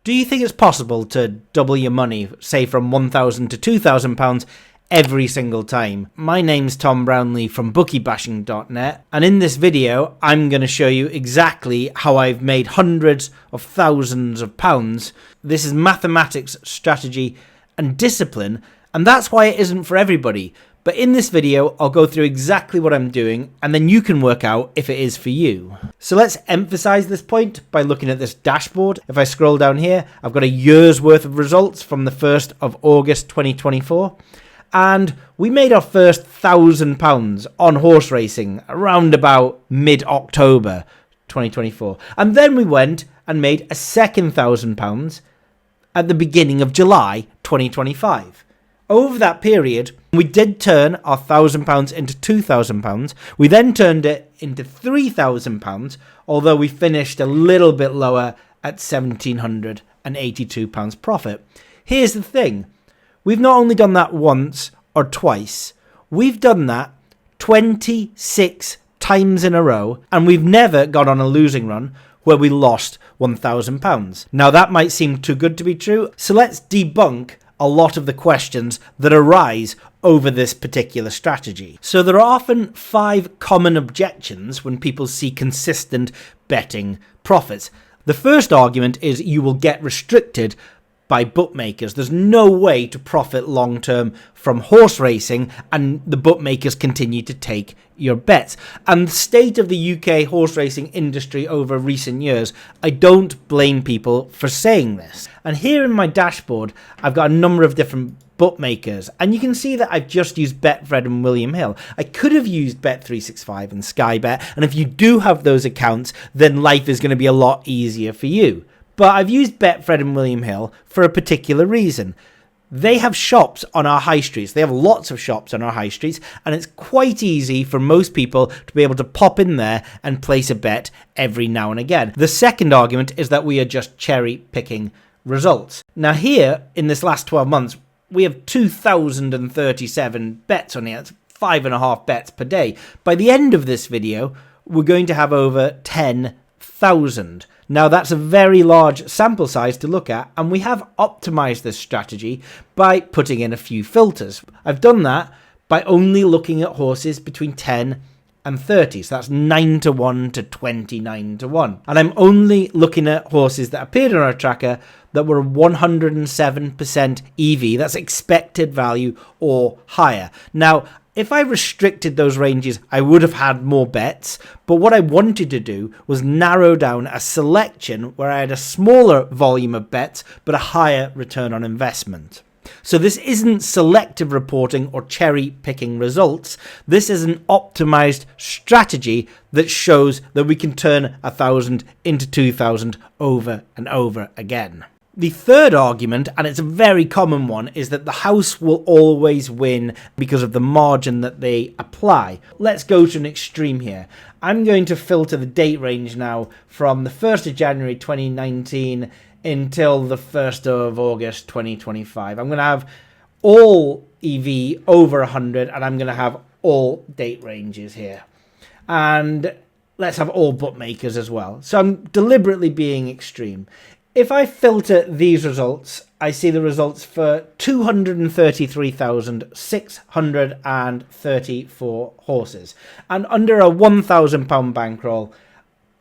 Do you think it's possible to double your money, say from £1,000 to £2,000 every single time? My name's Tom Brownlee from bookiebashing.net, and in this video I'm going to show you exactly how I've made hundreds of thousands of pounds. This is mathematics, strategy and discipline, and that's why it isn't for everybody. But in this video, I'll go through exactly what I'm doing, and then you can work out if it is for you. So let's emphasize this point by looking at this dashboard. If I scroll down here, I've got a year's worth of results from the 1st of August 2024. And we made our first £1,000 on horse racing around about mid-October 2024. And then we went and made a second £1,000 at the beginning of July 2025. Over that period, we did turn our £1,000 into £2,000. We then turned it into £3,000, although we finished a little bit lower at £1,782 profit. Here's the thing. We've not only done that once or twice, we've done that 26 times in a row, and we've never gone on a losing run where we lost £1,000. Now that might seem too good to be true, so let's debunk a lot of the questions that arise over this particular strategy. So there are often 5 common objections when people see consistent betting profits. The first argument is you will get restricted by bookmakers. There's no way to profit long term from horse racing, and the bookmakers continue to take your bets. And the state of the UK horse racing industry over recent years, I don't blame people for saying this. And here in my dashboard, I've got a number of different bookmakers, and you can see that I've just used Betfred and William Hill. I could have used Bet365 and Sky Bet, and if you do have those accounts, then life is going to be a lot easier for you. But I've used Betfred and William Hill for a particular reason. They have shops on our high streets. They have lots of shops on our high streets, and it's quite easy for most people to be able to pop in there and place a bet every now and again. The second argument is that we are just cherry picking results. Now here, in this last 12 months, we have 2,037 bets on here. That's 5.5 bets per day. By the end of this video, we're going to have over 10,000. Now that's a very large sample size to look at, and we have optimized this strategy by putting in a few filters. I've done that by only looking at horses between 10 and 30, so that's 9 to 1 to 29 to 1. And I'm only looking at horses that appeared on our tracker that were 107% EV, that's expected value or higher. Now, if I restricted those ranges, I would have had more bets, but what I wanted to do was narrow down a selection where I had a smaller volume of bets, but a higher return on investment. So this isn't selective reporting or cherry picking results. This is an optimized strategy that shows that we can turn 1,000 into 2,000 over and over again. The third argument, and it's a very common one, is that the house will always win because of the margin that they apply. Let's go to an extreme here. I'm going to filter the date range now from the 1st of January 2019 until the 1st of August 2025. I'm going to have all EV over 100, and I'm going to have all date ranges here. And let's have all bookmakers as well. So I'm deliberately being extreme. If I filter these results, I see the results for 233,634 horses. And under a £1,000 bankroll,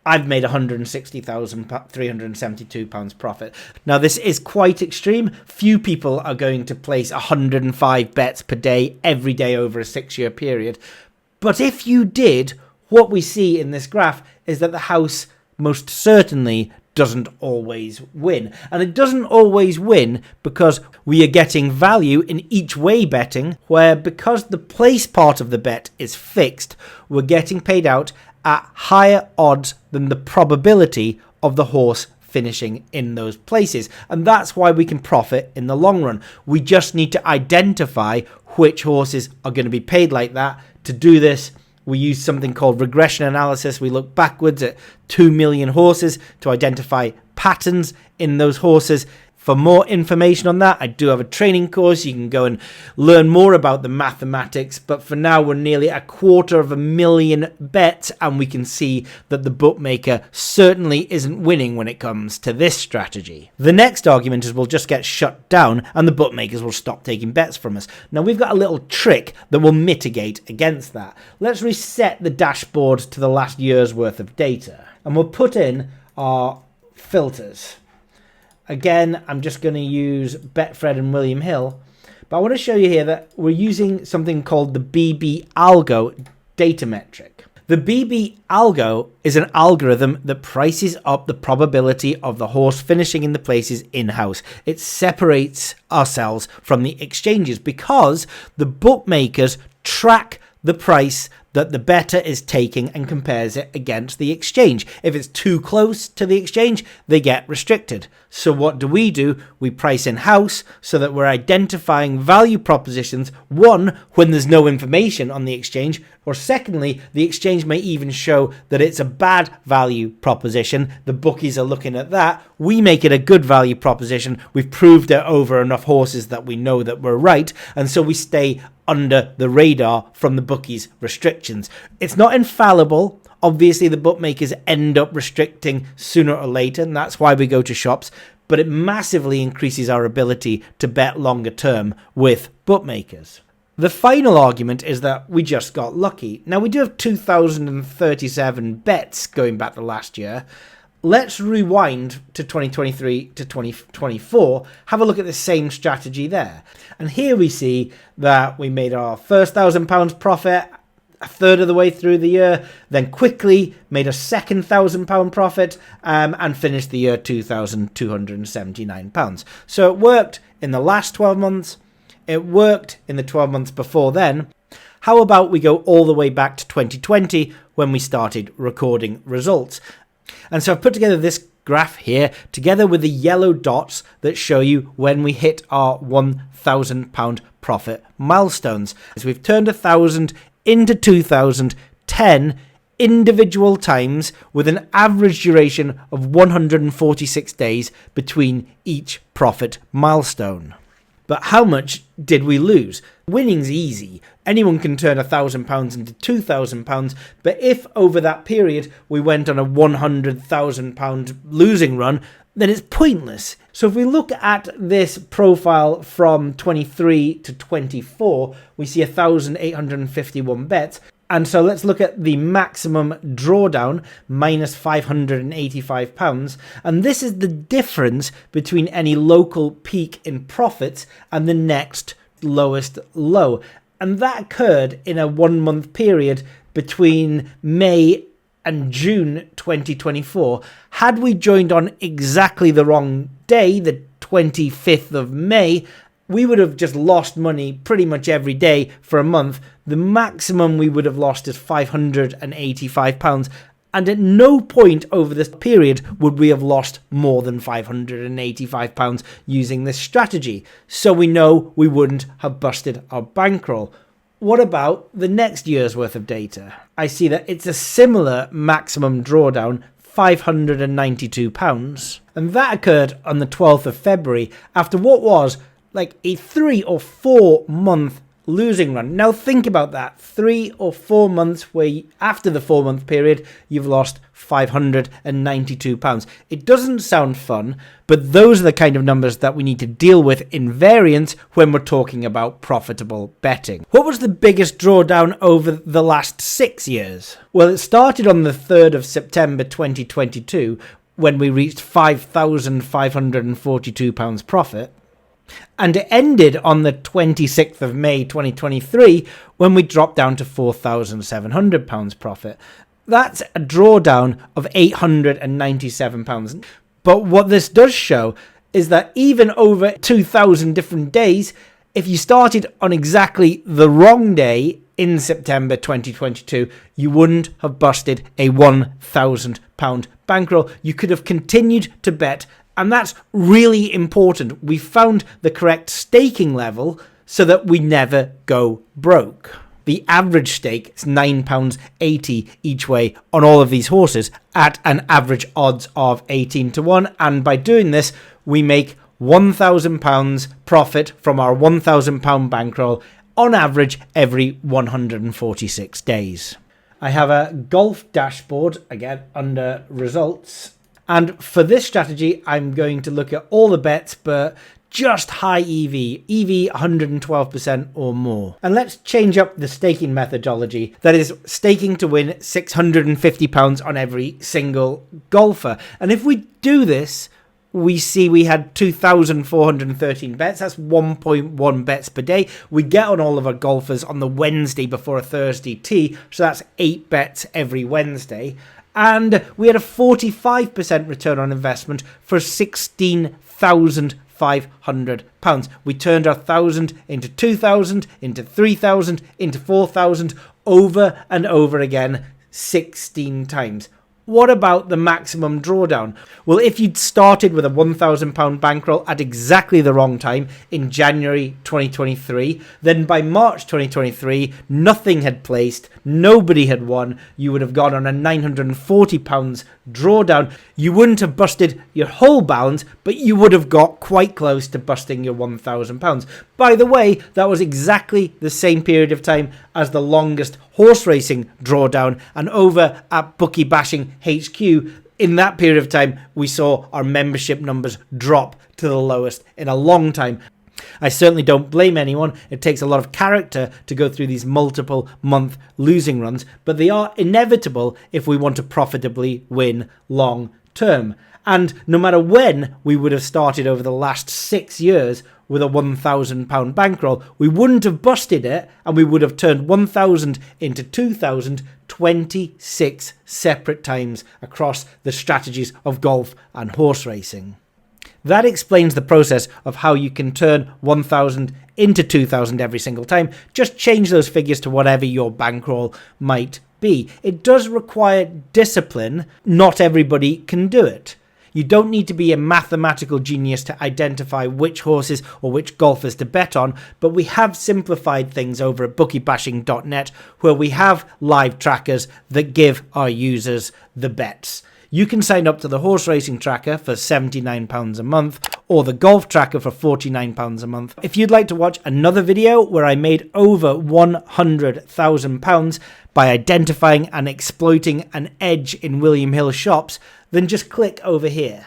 I've made £160,372 profit. Now, this is quite extreme. Few people are going to place 105 bets per day, every day over a 6-year period. But if you did, what we see in this graph is that the house most certainly doesn't always win. And it doesn't always win because we are getting value in each way betting, where because the place part of the bet is fixed, we're getting paid out at higher odds than the probability of the horse finishing in those places. And that's why we can profit in the long run. We just need to identify which horses are going to be paid like that. To do this, we use something called regression analysis. We look backwards at 2 million horses to identify patterns in those horses. For more information on that, I do have a training course. You can go and learn more about the mathematics. But for now, we're nearly 250,000 bets, and we can see that the bookmaker certainly isn't winning when it comes to this strategy. The next argument is we'll just get shut down and the bookmakers will stop taking bets from us. Now, we've got a little trick that will mitigate against that. Let's reset the dashboard to the last year's worth of data, and we'll put in our filters. Again, I'm just going to use Betfred and William Hill, but I want to show you here that we're using something called the BB Algo data metric. The BB Algo is an algorithm that prices up the probability of the horse finishing in the places in-house. It separates ourselves from the exchanges because the bookmakers track the price that the bettor is taking and compares it against the exchange. If it's too close to the exchange, they get restricted. So what do? We price in-house so that we're identifying value propositions, one, when there's no information on the exchange, or secondly, the exchange may even show that it's a bad value proposition. The bookies are looking at that. We make it a good value proposition. We've proved it over enough horses that we know that we're right, and so we stay under the radar from the bookies' restrictions. It's not infallible. Obviously, the bookmakers end up restricting sooner or later, and that's why we go to shops, but it massively increases our ability to bet longer term with bookmakers. The final argument is that we just got lucky. Now, we do have 2,037 bets going back to last year. Let's rewind to 2023 to 2024, have a look at the same strategy there. And here we see that we made our first £1,000 profit a third of the way through the year, then quickly made a second £1,000 profit and finished the year £2,279. So it worked in the last 12 months. It worked in the 12 months before then. How about we go all the way back to 2020 when we started recording results? And so I've put together this graph here together with the yellow dots that show you when we hit our £1,000 profit milestones. As we've turned 1,000 into 2,000 10 individual times with an average duration of 146 days between each profit milestone. But how much did we lose? Winning's easy. Anyone can turn £1,000 into £2,000. But if over that period we went on a £100,000 losing run, then it's pointless. So if we look at this profile from 23 to 24, we see 1,851 bets. And so let's look at the maximum drawdown, minus £585. And this is the difference between any local peak in profits and the next lowest low. And that occurred in a 1 month period between May and June 2024. Had we joined on exactly the wrong day, the 25th of May, we would have just lost money pretty much every day for a month. The maximum we would have lost is £585. And at no point over this period would we have lost more than £585 using this strategy. So we know we wouldn't have busted our bankroll. What about the next year's worth of data? I see that it's a similar maximum drawdown, £592. And that occurred on the 12th of February after what was like a 3 or 4 month losing run. Now think about that. 3 or 4 months where after the 4 month period, you've lost £592. It doesn't sound fun, but those are the kind of numbers that we need to deal with in variance when we're talking about profitable betting. What was the biggest drawdown over the last 6 years? Well, it started on the 3rd of September 2022 when we reached £5,542 profit. And it ended on the 26th of May 2023 when we dropped down to £4,700 profit. That's a drawdown of £897. But what this does show is that even over 2,000 different days, if you started on exactly the wrong day in September 2022, you wouldn't have busted a £1,000 bankroll. You could have continued to bet. And that's really important. We found the correct staking level so that we never go broke. The average stake is £9.80 each way on all of these horses at an average odds of 18 to 1. And by doing this, we make £1,000 profit from our £1,000 bankroll on average every 146 days. I have a golf dashboard, again, under results. And for this strategy, I'm going to look at all the bets, but just high EV 112% or more. And let's change up the staking methodology. That is staking to win £650 on every single golfer. And if we do this, we see we had 2,413 bets. That's 1.1 bets per day. We get on all of our golfers on the Wednesday before a Thursday tee. So that's 8 bets every Wednesday. And we had a 45% return on investment for £16,500. We turned our 1,000 into 2,000, into 3,000, into 4,000 over and over again 16 times. What about the maximum drawdown? Well, if you'd started with a £1,000 bankroll at exactly the wrong time in January 2023, then by March 2023, nothing had placed, nobody had won, you would have gone on a £940 drawdown. You wouldn't have busted your whole balance, but you would have got quite close to busting your £1,000. By the way, that was exactly the same period of time as the longest horse racing drawdown, and over at Bookie Bashing HQ, in that period of time, we saw our membership numbers drop to the lowest in a long time. I certainly don't blame anyone. It takes a lot of character to go through these multiple month losing runs, but they are inevitable if we want to profitably win long term. And no matter when we would have started over the last 6 years with a £1,000 bankroll, we wouldn't have busted it, and we would have turned 1,000 into 2,000 26 separate times across the strategies of golf and horse racing. That explains the process of how you can turn 1,000 into 2,000 every single time. Just change those figures to whatever your bankroll might be. It does require discipline. Not everybody can do it. You don't need to be a mathematical genius to identify which horses or which golfers to bet on, but we have simplified things over at bookiebashing.net, where we have live trackers that give our users the bets. You can sign up to the horse racing tracker for £79 a month or the golf tracker for £49 a month. If you'd like to watch another video where I made over £100,000 by identifying and exploiting an edge in William Hill shops, then just click over here.